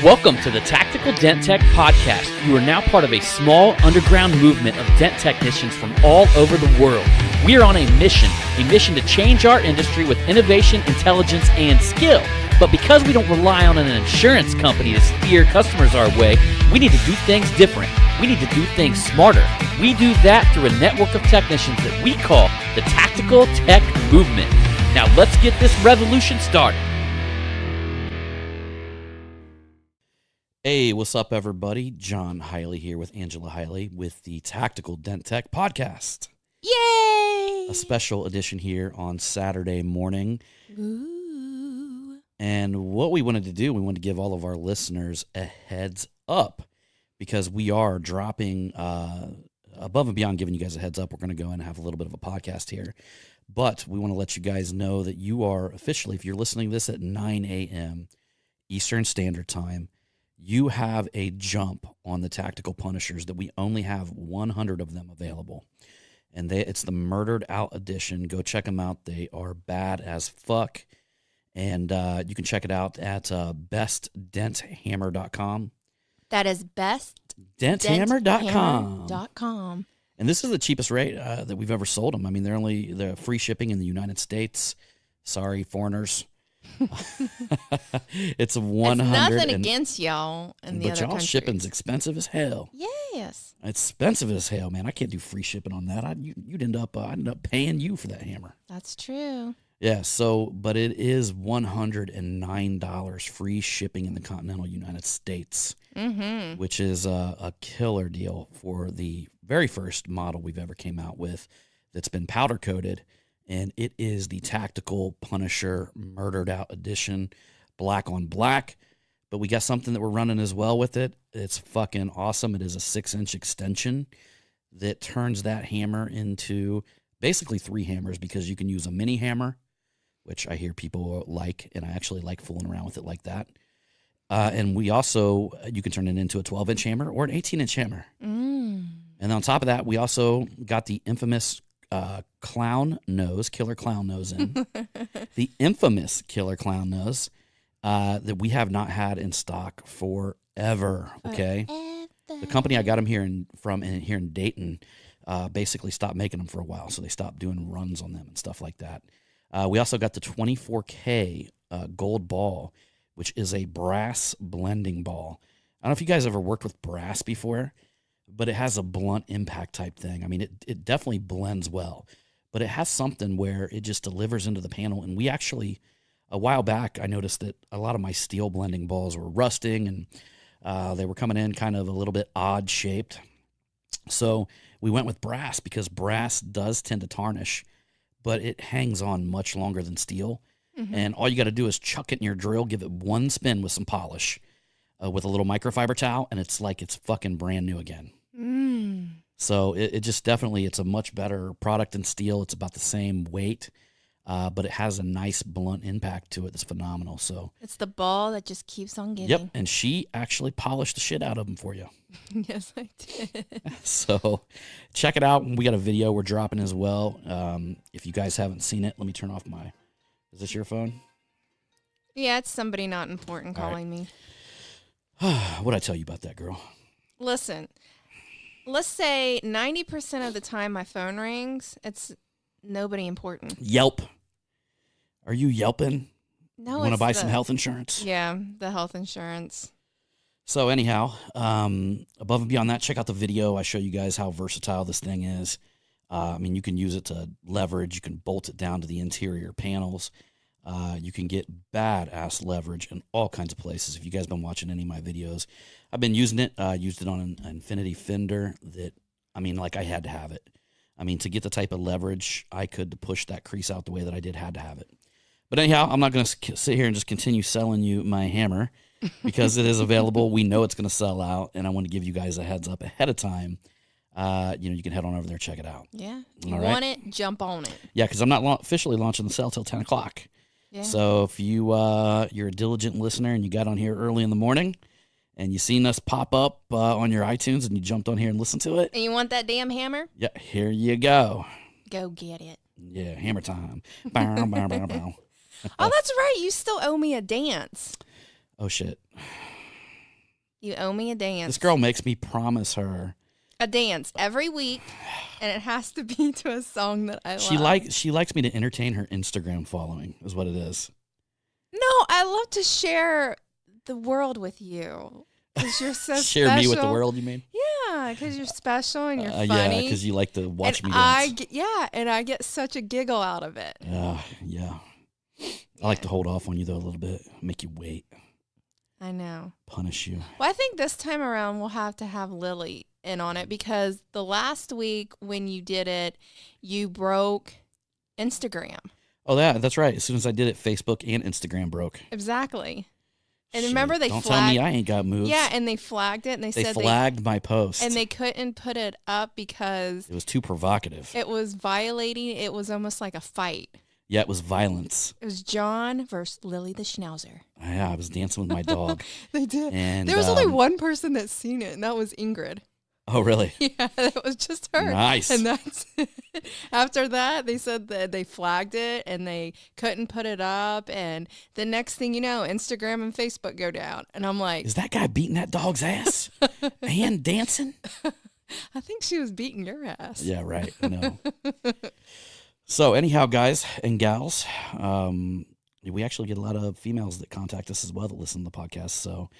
Welcome to the Tactical Dent Tech Podcast. You are now part of a small underground movement of dent technicians from all over the world. We are on a mission to change our industry with innovation, intelligence, and skill. But because we don't rely on an insurance company to steer customers our way, we need to do things different. We need to do things smarter. We do that through a network of technicians that we call the Tactical Tech Movement. Now let's get this revolution started. Hey, what's up, everybody? John Hiley here with Angela Hiley with the Tactical Dent Tech Podcast. Yay! A special edition here on Saturday morning. Ooh. And what we wanted to do, we wanted to give all of our listeners a heads up because we are dropping, above and beyond giving you guys a heads up, we're going to go and have a little bit of a podcast here. But we want to let you guys know that you are officially, if you're listening to this at 9 a.m. Eastern Standard Time, you have a jump on the Tactical Punishers that we only have 100 of them available. And it's the Murdered Out edition. Go check them out. They are bad as fuck. And you can check it out at bestdenthammer.com. That is bestdenthammer.com. And this is the cheapest rate that we've ever sold them. I mean, they're free shipping in the United States. Sorry, foreigners. It's 100. It's nothing against y'all in the but other y'all countries. shipping's expensive as hell. Yes. It's expensive as hell, man. I can't do free shipping on that. I'd end up paying you for that hammer. That's true. Yeah. But it is $109 free shipping in the continental United States, which is a killer deal for the very first model we've ever came out with that's been powder coated. And it is the Tactical Punisher Murdered Out Edition, black on black. But we got something that we're running as well with it. It's fucking awesome. It is a 6-inch extension that turns that hammer into basically 3 hammers because you can use a mini hammer, which I hear people like, and I actually like fooling around with it like that. And we also, you can turn it into a 12-inch hammer or an 18-inch hammer. And on top of that, we also got the infamous killer clown nose in. The infamous killer clown nose that we have not had in stock forever. Okay, the company I got them here in Dayton basically stopped making them for a while, so they stopped doing runs on them and stuff like that. We also got the 24K gold ball, which is a brass blending ball. I don't know if you guys ever worked with brass before, but it has a blunt impact type thing. I mean, it definitely blends well, but it has something where it just delivers into the panel. And we actually, a while back, I noticed that a lot of my steel blending balls were rusting and they were coming in kind of a little bit odd shaped. So we went with brass because brass does tend to tarnish, but it hangs on much longer than steel. And all you got to do is chuck it in your drill, give it one spin with some polish with a little microfiber towel, and it's like it's fucking brand new again. So it just definitely, it's a much better product than steel. It's about the same weight, but it has a nice blunt impact to it that's phenomenal. So It's the ball that just keeps on giving. yep, and she actually polished the shit out of them for you. Yes, I did. So check it out. We got a video we're dropping as well. If you guys haven't seen it, let me turn off my, is this your phone? Yeah, it's somebody not important All right. calling me. What'd I tell you about that, girl? Listen, let's say 90% of the time my phone rings, it's nobody important. Yelp. Are you yelping? No, Want to it's buy some health insurance? Yeah, the health insurance. So anyhow, above and beyond that, check out the video. I show you guys how versatile this thing is. I mean, you can use it to leverage. You can bolt it down to the interior panels. You can get badass leverage in all kinds of places. If you guys been watching any of my videos, I've been using it. Used it on an Infinity Fender that, I mean, like I had to have it. I mean, to get the type of leverage I could to push that crease out the way that I did, had to have it. But anyhow, I'm not going to sit here and just continue selling you my hammer because it is available. We know it's going to sell out, and I want to give you guys a heads up ahead of time. You can head on over there, check it out. Yeah. You All right. want it, jump on it. Yeah, because I'm not officially launching the sale till 10 o'clock. Yeah. So if you're a diligent listener and you got on here early in the morning and you seen us pop up on your iTunes and you jumped on here and listened to it, And you want that damn hammer? yeah, here you go. Go get it. Yeah, hammer time. Bow, bow, bow, bow. Oh, that's right. You still owe me a dance. Oh, shit. You owe me a dance. This girl makes me promise her. A dance every week, and it has to be to a song that I She love. she likes me to entertain her Instagram following, is what it is. No, I love to share the world with you. Because you're so Share special. me with the world, you mean? Yeah, because you're special and you're Yeah, funny. because you like to watch and me dance. and I get such a giggle out of it. Yeah. I like to hold off on you, though, a little bit. Make you wait. I know. Punish you. Well, I think this time around we'll have to have Lily in on it because the last week when you did it, you broke Instagram. Oh, that's right. As soon as I did it, Facebook and Instagram broke. Exactly. And Shit. remember they Don't flagged. tell me I ain't got moves. Yeah, and they flagged it and they They said flagged my post. and they couldn't put it up because It was too provocative. it was violating. It was almost like a fight. Yeah, it was violence. It was John versus Lily the Schnauzer. Yeah, I was dancing with my dog. They did. And There was only one person that's seen it, and that was Ingrid. Oh, really? Yeah, it was just her. Nice. And that's after that, they said that they flagged it and they couldn't put it up. And the next thing you know, Instagram and Facebook go down. And I'm like, Is that guy beating that dog's ass and dancing? I think she was beating your ass. Yeah, right. I know. So anyhow, guys and gals, we actually get a lot of females that contact us as well that listen to the podcast. So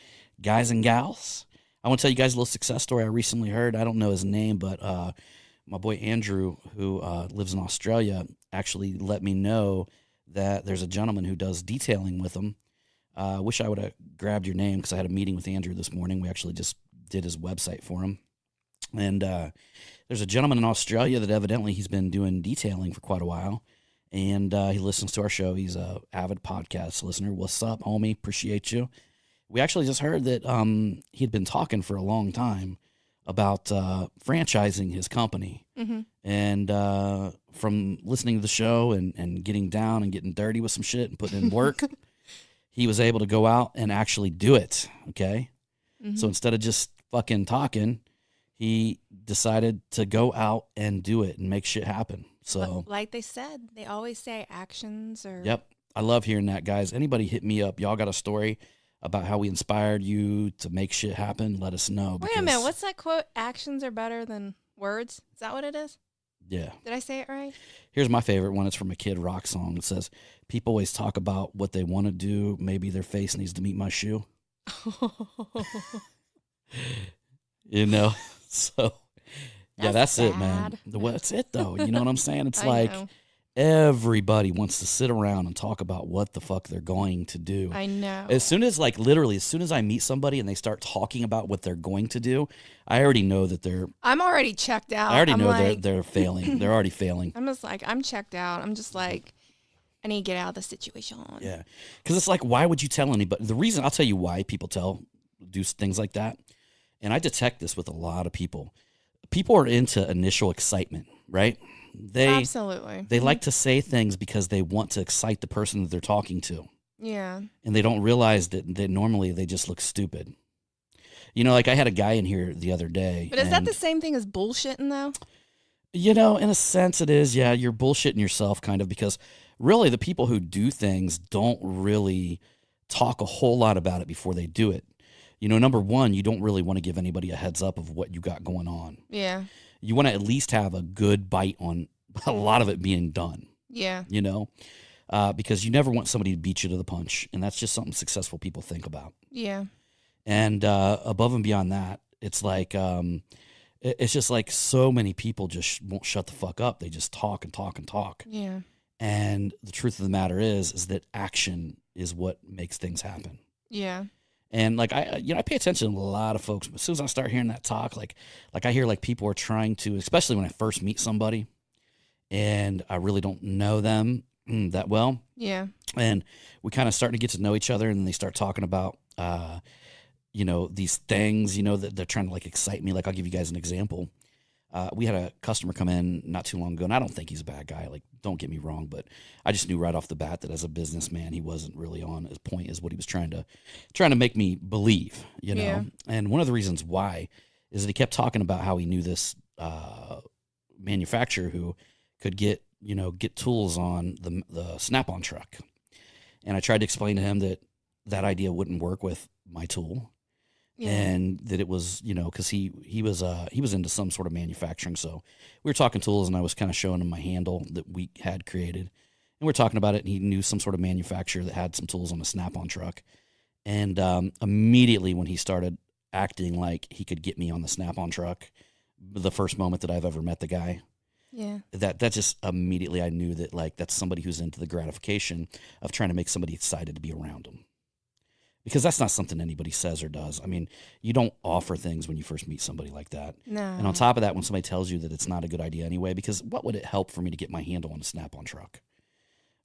guys and gals, I want to tell you guys a little success story I recently heard. I don't know his name, but my boy Andrew, who lives in Australia, actually let me know that there's a gentleman who does detailing with him. Wish I would have grabbed your name because I had a meeting with Andrew this morning. We actually just did his website for him. And there's a gentleman in Australia that evidently he's been doing detailing for quite a while. And he listens to our show. He's a avid podcast listener. What's up, homie? Appreciate you. We actually just heard that he had been talking for a long time about franchising his company. Mm-hmm. And from listening to the show and getting down and getting dirty with some shit and putting in work, he was able to go out and actually do it, okay? Mm-hmm. So instead of just fucking talking, he decided to go out and do it and make shit happen. So, like they said, they always say actions or. yep. I love hearing that, guys. Anybody hit me up. Y'all got a story about how we inspired you to make shit happen? Let us know. Wait a minute. What's that quote? Actions are better than words. Is that what it is? Yeah. Did I say it right? Here's my favorite one. It's from a Kid Rock song. It says, people always talk about what they want to do. Maybe their face needs to meet my shoe. You know? So, yeah, that's it, man. sad. Well, that's it, though. You know what I'm saying? It's I like know. everybody wants to sit around and talk about what the fuck they're going to do. I know. As soon as, like, literally, as soon as I meet somebody and they start talking about what they're going to do, I already know that they're. I'm already checked out. I already I'm know like, they're failing. They're already failing. I'm just like, I'm checked out. I'm just like, I need to get out of the situation. Yeah, because it's like, why would you tell anybody? The reason I'll tell you why people do things like that, and I detect this with a lot of people. People are into initial excitement, right? Absolutely. They like to say things because they want to excite the person that they're talking to. Yeah. And they don't realize that normally they just look stupid. You know, like I had a guy in here the other day. But is that and, the same thing as bullshitting, though? You know, in a sense it is. Yeah, you're bullshitting yourself kind of because really the people who do things don't really talk a whole lot about it before they do it. You know, number one, you don't really want to give anybody a heads up of what you got going on. Yeah. You want to at least have a good bite on a lot of it being done. Yeah. You know, because you never want somebody to beat you to the punch. And that's just something successful people think about. Yeah. And above and beyond that, it's like, it's just like so many people just won't shut the fuck up. They just talk and talk and talk. Yeah. And the truth of the matter is that action is what makes things happen. Yeah. And like I pay attention to a lot of folks. But as soon as I start hearing that talk, like I hear like people are trying to, especially when I first meet somebody, and I really don't know them that well. Yeah. And we kind of start to get to know each other, and then they start talking about, you know, these things, you know, that they're trying to like excite me. Like I'll give you guys an example. We had a customer come in not too long ago, and I don't think he's a bad guy. Like, don't get me wrong, but I just knew right off the bat that as a businessman, he wasn't really on his point, is what he was trying to make me believe, you know. Yeah. And one of the reasons why is that he kept talking about how he knew this manufacturer who could get tools on the Snap-on truck. And I tried to explain to him that idea wouldn't work with my tool. Yeah. and that it was, because he was into some sort of manufacturing. So we were talking tools, and I was kind of showing him my handle that we had created, and we we're talking about it. And he knew some sort of manufacturer that had some tools on a Snap-on truck, and immediately when he started acting like he could get me on the Snap-on truck, the first moment that I've ever met the guy. Yeah. That just immediately I knew that, like, that's somebody who's into the gratification of trying to make somebody excited to be around them. Because that's not something anybody says or does. I mean, you don't offer things when you first meet somebody like that. No. And on top of that, when somebody tells you that it's not a good idea anyway, because what would it help for me to get my handle on a Snap-on truck?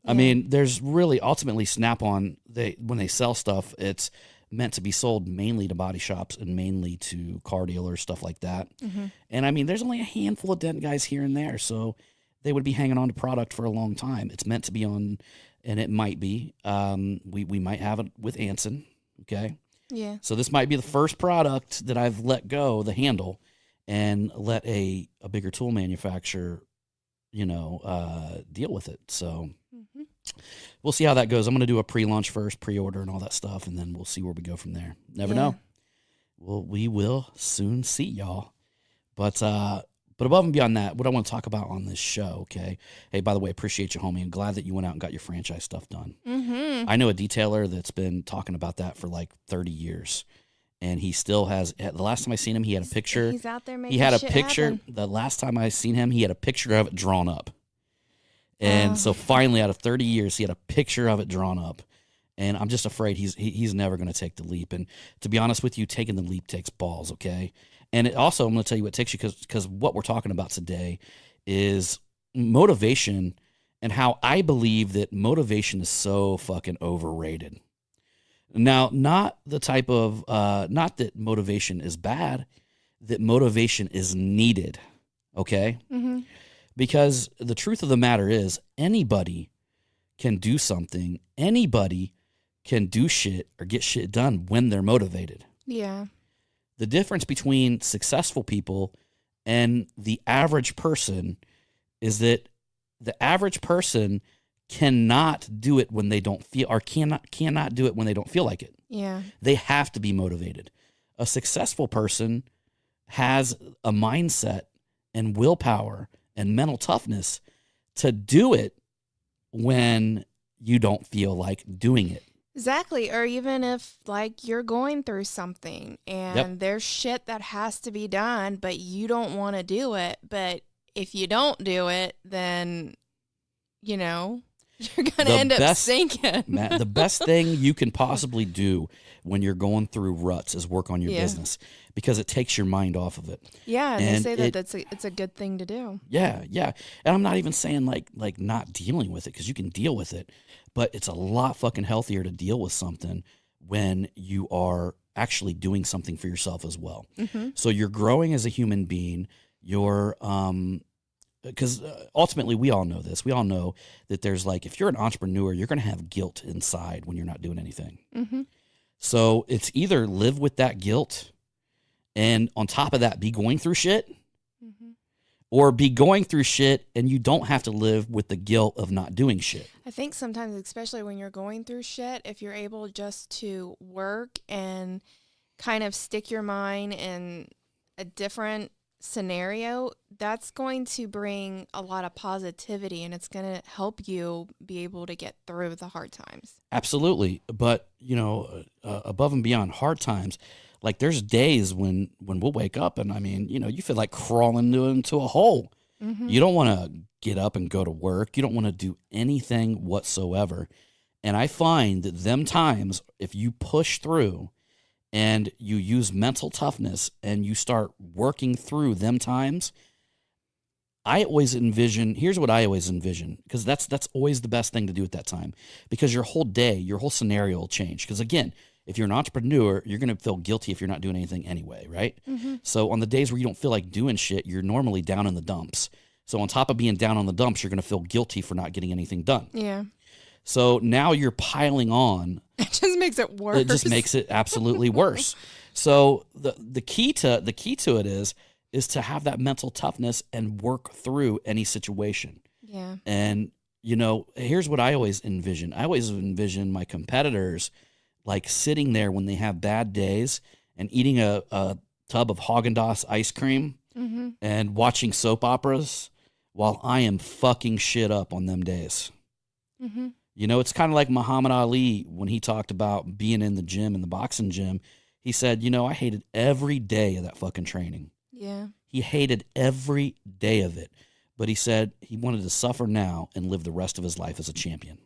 I mean, there's really ultimately Snap-on, when they sell stuff, it's meant to be sold mainly to body shops and mainly to car dealers, stuff like that. Mm-hmm. And I mean, there's only a handful of dent guys here and there, so they would be hanging on to product for a long time. It's meant to be on, and it might be. We might have it with Anson, okay? Yeah. So this might be the first product that I've let go, the handle, and let a bigger tool manufacturer, deal with it. So we'll see how that goes. I'm going to do a pre-launch first, pre-order and all that stuff, and then we'll see where we go from there. Never know. Well, we will soon see, y'all. But above and beyond that, what I want to talk about on this show, okay? Hey, by the way, appreciate you, homie. I'm glad that you went out and got your franchise stuff done. Mm-hmm. I know a detailer that's been talking about that for like 30 years. And he still has, the last time I seen him, he had a picture. He's out there making He had a shit picture. happen. The last time I seen him, he had a picture of it drawn up. And so finally, out of 30 years, he had a picture of it drawn up. And I'm just afraid he's never going to take the leap. And to be honest with you, taking the leap takes balls, okay? And it also, I'm going to tell you what takes you, because what we're talking about today is motivation and how I believe that motivation is so fucking overrated. Now, not the type of, not that motivation is bad, that motivation is needed, okay? Mm-hmm. Because the truth of the matter is, anybody can do something. Anybody can do shit or get shit done when they're motivated. Yeah. The difference between successful people and the average person is that the average person cannot do it when they don't feel, or cannot do it when they don't feel like it. Yeah. They have to be motivated. A successful person has a mindset and willpower and mental toughness to do it when you don't feel like doing it. Exactly. Or even if like you're going through something and there's shit that has to be done, but you don't want to do it. But if you don't do it, then, you're going to end up sinking. Matt, the best thing you can possibly do when you're going through ruts is work on your business, because it takes your mind off of it. Yeah, and And they say that it's a good thing to do. Yeah. And I'm not even saying like not dealing with it, because you can deal with it, but it's a lot fucking healthier to deal with something when you are actually doing something for yourself as well. Mm-hmm. So you're growing as a human being. You're because ultimately we all know this. We all know that there's like, if you're an entrepreneur, you're going to have guilt inside when you're not doing anything. Mm-hmm. So it's either live with that guilt and on top of that be going through shit, Mm-hmm. or be going through shit and you don't have to live with the guilt of not doing shit. I think sometimes, especially when you're going through shit, if you're able just to work and kind of stick your mind in a different scenario, that's going to bring a lot of positivity, and it's going to help you be able to get through the hard times. Absolutely. But, above and beyond hard times, like there's days when we'll wake up and I mean, you feel like crawling into a hole. Mm-hmm. You don't want to get up and go to work. You don't want to do anything whatsoever. And I find that them times, if you push through and you use mental toughness and you start working through them times, here's what I always envision, because that's always the best thing to do at that time, because your whole day, your whole scenario will change. Because again, if you're an entrepreneur, you're going to feel guilty if you're not doing anything anyway, right? Mm-hmm. So on the days where you don't feel like doing shit, you're normally down in the dumps. So on top of being down on the dumps, you're going to feel guilty for not getting anything done. Yeah. So now you're piling on. It just makes it worse. It just makes it absolutely worse. So the key to it is to have that mental toughness and work through any situation. Yeah. And here's what I always envision. I always envision my competitors like sitting there when they have bad days and eating a tub of Haagen-Dazs ice cream and watching soap operas while I am fucking shit up on them days. You know, it's kind of like Muhammad Ali when he talked about being in the gym, in the boxing gym. He said, you know, I hated every day of that fucking training. Yeah. He hated every day of it. But he said he wanted to suffer now and live the rest of his life as a champion.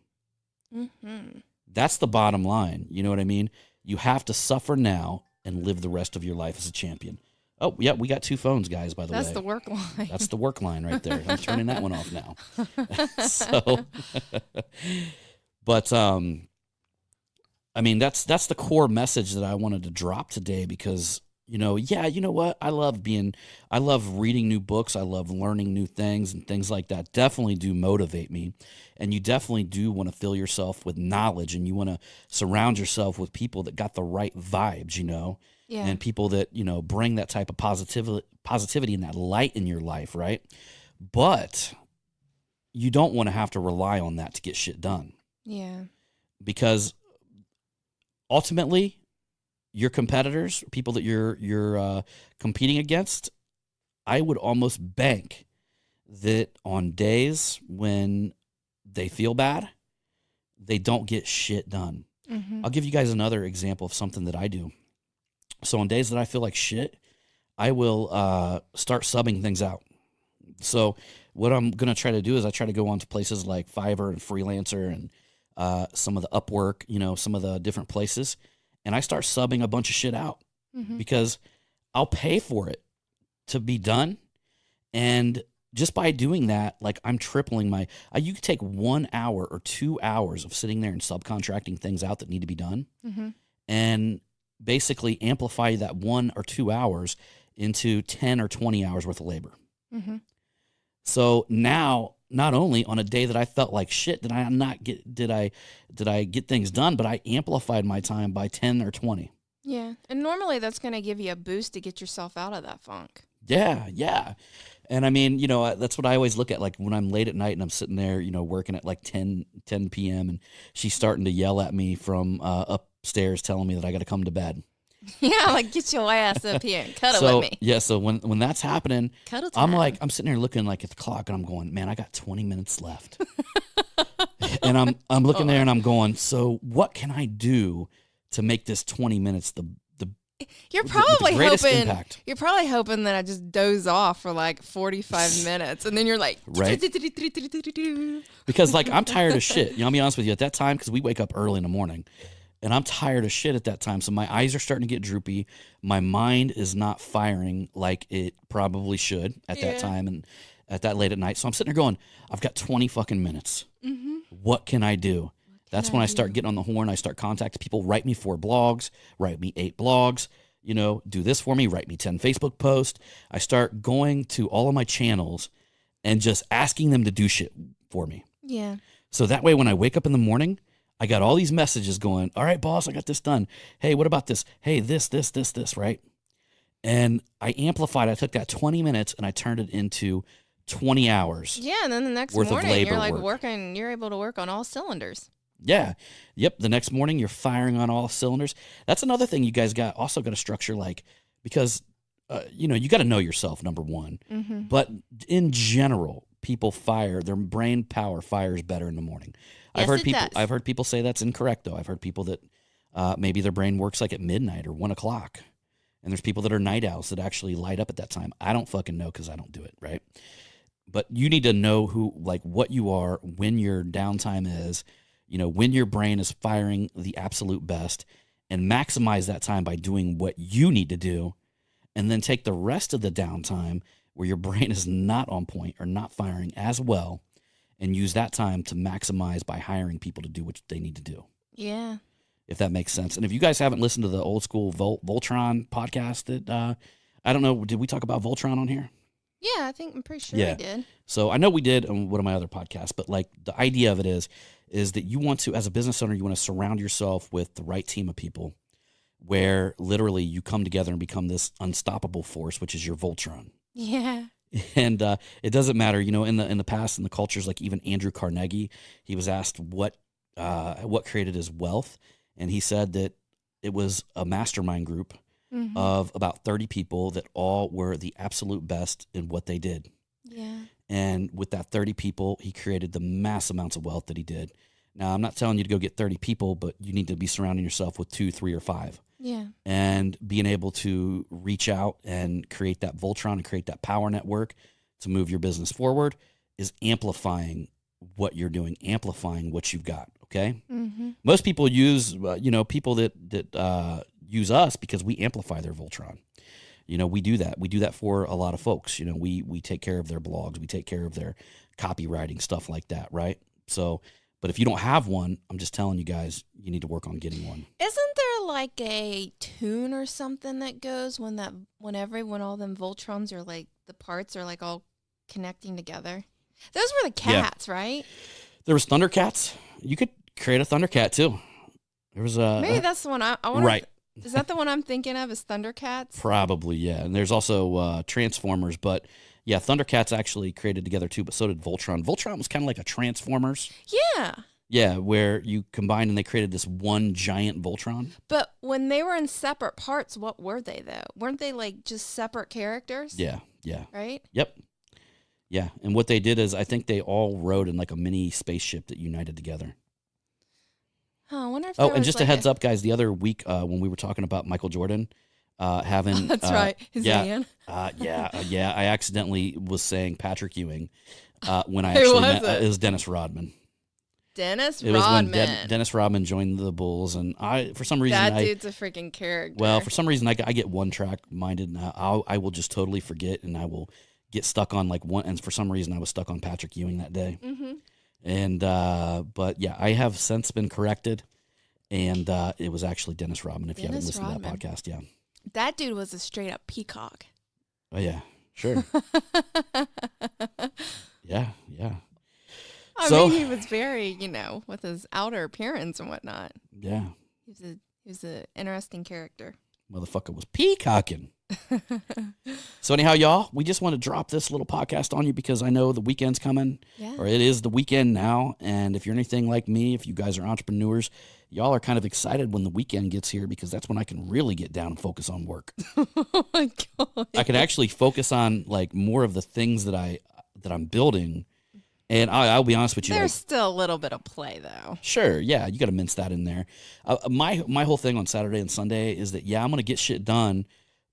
That's the bottom line. You know what I mean? You have to suffer now and live the rest of your life as a champion. Oh, yeah, we got 2 phones, guys, by the way. That's the work line. That's the work line right there. I'm turning that one off now. So, but, I mean, that's the core message that I wanted to drop today because, you know, yeah, you know what? I love reading new books. I love learning new things and things like that definitely do motivate me. And you definitely do want to fill yourself with knowledge and you want to surround yourself with people that got the right vibes, you know? Yeah. And people that, you know, bring that type of positivity and that light in your life, right? But you don't want to have to rely on that to get shit done. Yeah. Because ultimately, your competitors, people that you're competing against, I would almost bank that on days when they feel bad, they don't get shit done. I'll give you guys another example of something that I do. So on days that I feel like shit, I will start subbing things out. So what I'm going to try to do is I try to go on to places like Fiverr and Freelancer and some of the Upwork, you know, some of the different places. And I start subbing a bunch of shit out because I'll pay for it to be done. And just by doing that, like I'm tripling you could take 1 hour or 2 hours of sitting there and subcontracting things out that need to be done and basically amplify that 1 or 2 hours into 10 or 20 hours worth of labor. So now, not only on a day that I felt like shit did I get things done, but I amplified my time by 10 or 20. Yeah. And normally that's going to give you a boost to get yourself out of that funk. Yeah. And I mean, you know, that's what I always look at. Like when I'm late at night and I'm sitting there, you know, working at like 10 p.m. and she's starting to yell at me from upstairs telling me that I got to come to bed. Yeah, like get your ass up here and cuddle with me. Yeah, so when that's happening, Cuddle time. I'm sitting here looking like at the clock and I'm going, man, I got 20 minutes left. And I'm looking there and I'm going, so what can I do to make this 20 minutes the You're probably greatest hoping impact? You're probably hoping that I just doze off for like 45 minutes and then you're like Right. Because like I'm tired of shit. You know, I'll be honest with you at that time because we wake up early in the morning. And I'm tired of shit at that time. So my eyes are starting to get droopy. My mind is not firing like it probably should at that time and at that late at night. So I'm sitting there going, I've got 20 fucking minutes. What can I do? That's when I start getting on the horn. I start contacting people, write me 4 blogs, write me 8 blogs, you know, do this for me, write me 10 Facebook posts. I start going to all of my channels and just asking them to do shit for me. Yeah. So that way when I wake up in the morning, I got all these messages going, all right, boss, I got this done. Hey, what about this? Hey, this, right? And I amplified. I took that 20 minutes and I turned it into 20 hours. Yeah, and then the next worth of morning labor you're like work. you're able to work on all cylinders. Yeah. Yep. The next morning you're firing on all cylinders. That's another thing you guys also got to structure, like, because, you know, you got to know yourself, number one. But in general, people their brain power fires better in the morning. Yes, I've heard people say that's incorrect though. I've heard people that maybe their brain works like at midnight or 1 o'clock. And there's people that are night owls that actually light up at that time. I don't fucking know because I don't do it, right? But you need to know what you are, when your downtime is, you know, when your brain is firing the absolute best, and maximize that time by doing what you need to do. And then take the rest of the downtime where your brain is not on point or not firing as well, and use that time to maximize by hiring people to do what they need to do. Yeah. If that makes sense. And if you guys haven't listened to the old school Voltron podcast that, I don't know, did we talk about Voltron on here? Yeah, I'm pretty sure we did. So I know we did on one of my other podcasts, but like the idea of it is that you want to, as a business owner, you want to surround yourself with the right team of people where literally you come together and become this unstoppable force, which is your Voltron. Yeah. And it doesn't matter, you know, in the past, in the cultures, like even Andrew Carnegie, he was asked what created his wealth, and he said that it was a mastermind group of about 30 people that all were the absolute best in what they did. Yeah. And with that 30 people, he created the mass amounts of wealth that he did. Now, I'm not telling you to go get 30 people, but you need to be surrounding yourself with 2, 3, or 5. Yeah. And being able to reach out and create that Voltron and create that power network to move your business forward is amplifying what you're doing, amplifying what you've got. Okay. Mm-hmm. Most people use, people that use us because we amplify their Voltron. We do that. We do that for a lot of folks. We take care of their blogs. We take care of their copywriting, stuff like that. Right. So, but if you don't have one, I'm just telling you guys, you need to work on getting one. Isn't there like a tune or something that goes when all them Voltrons are like the parts are like all connecting together? Those were the cats, right? There was Thundercats. You could create a Thundercat too. There was maybe that's the one I wonder. Right. Is that the one I'm thinking of? Is Thundercats? Probably, yeah. And there's also Transformers, but yeah, Thundercats actually created together too, but so did Voltron. Voltron was kind of like a Transformers. Yeah. Yeah, where you combined and they created this one giant Voltron. But when they were in separate parts, what were they though? Weren't they like just separate characters? Yeah. Right? Yep. Yeah, and what they did is I think they all rode in like a mini spaceship that united together. Oh, I wonder if. And just a heads up, guys. The other week when we were talking about Michael Jordan having, that's right, his van. Yeah. I accidentally was saying Patrick Ewing when I Who actually was meant it was Dennis Rodman. Dennis It Rodman. was when Dennis Rodman joined the Bulls, and for some reason that dude's a freaking character. Well, for some reason I get one track minded, and I will just totally forget, and I will get stuck on like one. And for some reason I was stuck on Patrick Ewing that day. Mm-hmm. And but yeah, I have since been corrected, and it was actually Dennis Rodman. If you haven't listened to that podcast, yeah, that dude was a straight up peacock. Oh yeah, sure, yeah. I mean, he was very, with his outer appearance and whatnot. Yeah, he was an interesting character. Motherfucker was peacocking. So anyhow, y'all, we just want to drop this little podcast on you because I know the weekend's coming, or it is the weekend now. And if you're anything like me, if you guys are entrepreneurs, y'all are kind of excited when the weekend gets here because that's when I can really get down and focus on work. Oh my God. I can actually focus on like more of the things that I'm building. And I'll be honest with you. There's still a little bit of play though. Sure. Yeah. You got to mince that in there. My whole thing on Saturday and Sunday is that, I'm going to get shit done,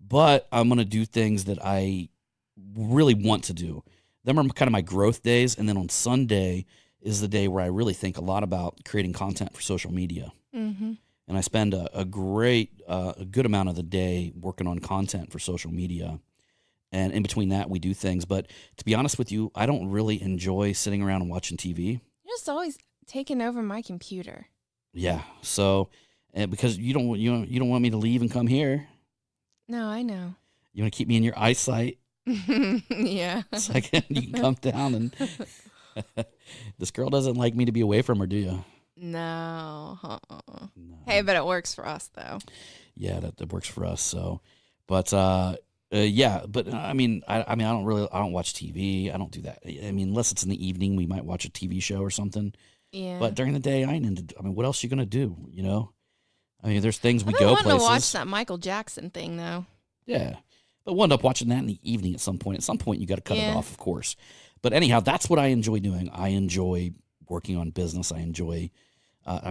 but I'm going to do things that I really want to do. Them are kind of my growth days. And then on Sunday is the day where I really think a lot about creating content for social media. Mm-hmm. And I spend a good amount of the day working on content for social media. And in between that, we do things. But to be honest with you, I don't really enjoy sitting around and watching TV. You're just always taking over my computer. Yeah. So, because you don't want me to leave and come here. No, I know. You want to keep me in your eyesight. Yeah. So you can come down and. This girl doesn't like me to be away from her, do you? No. No. Hey, but it works for us though. Yeah, that works for us. So, but. Yeah, but I mean, I don't watch TV. I don't do that. I mean, unless it's in the evening, we might watch a TV show or something. Yeah. But during the day, what else are you gonna do? I mean, there's things we I've go been wanting places. to watch that Michael Jackson thing though. Yeah, but we'll end up watching that in the evening at some point. At some point, you got to cut it Yeah. off, of course. But anyhow, that's what I enjoy doing. I enjoy working on business. I enjoy.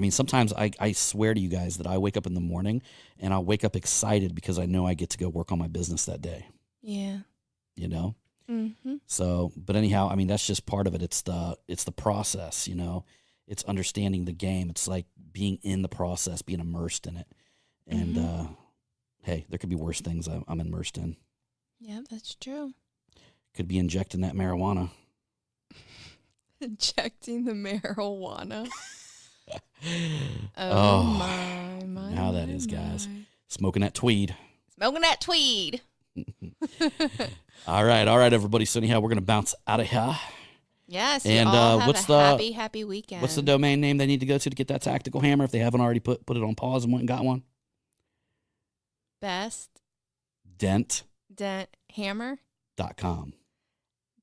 Sometimes I swear to you guys that I wake up in the morning and I'll wake up excited because I know I get to go work on my business that day. Yeah. Mm-hmm. So, but anyhow, I mean, that's just part of it. It's the process, it's understanding the game. It's like being in the process, being immersed in it. And, hey, there could be worse things I'm immersed in. Yeah, that's true. Could be injecting that marijuana. Injecting the marijuana. Oh, my. how that is, guys. Smoking that tweed. Smoking that tweed. All right, everybody. So anyhow, we're going to bounce out of here. Yes, and you all have what's a happy weekend. What's the domain name they need to go to get that tactical hammer if they haven't already put it on pause and went and got one? Best Dent hammer. .com.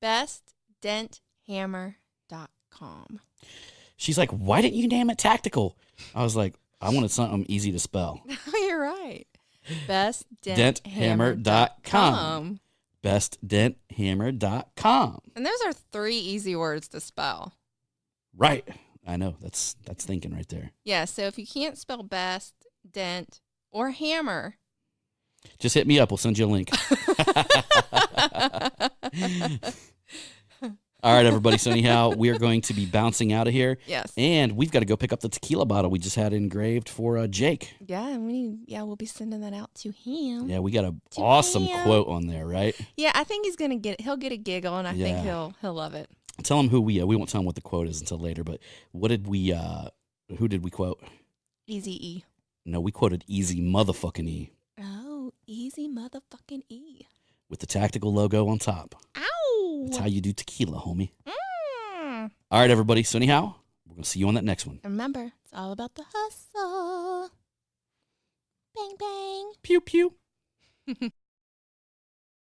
bestdenthammer.com. She's like, why didn't you name it tactical? I was like, I wanted something easy to spell. You're right. bestdenthammer.com. bestdenthammer.com. And those are 3 easy words to spell. Right. I know. That's thinking right there. Yeah, so if you can't spell best, dent, or hammer, just hit me up. We'll send you a link. All right, everybody. So anyhow, we are going to be bouncing out of here. Yes. And we've got to go pick up the tequila bottle we just had engraved for Jake. Yeah, we'll be sending that out to him. Yeah, we got an awesome quote on there, right? Yeah, I think he'll get a giggle, and I think he'll love it. Tell him who we won't tell him what the quote is until later, but who did we quote? Easy E. No, we quoted Easy Motherfucking E. Oh, Easy Motherfucking E. With the tactical logo on top. Ow! That's how you do tequila, homie. All right, everybody. So anyhow, we're going to see you on that next one. Remember, it's all about the hustle. Bang, bang. Pew, pew.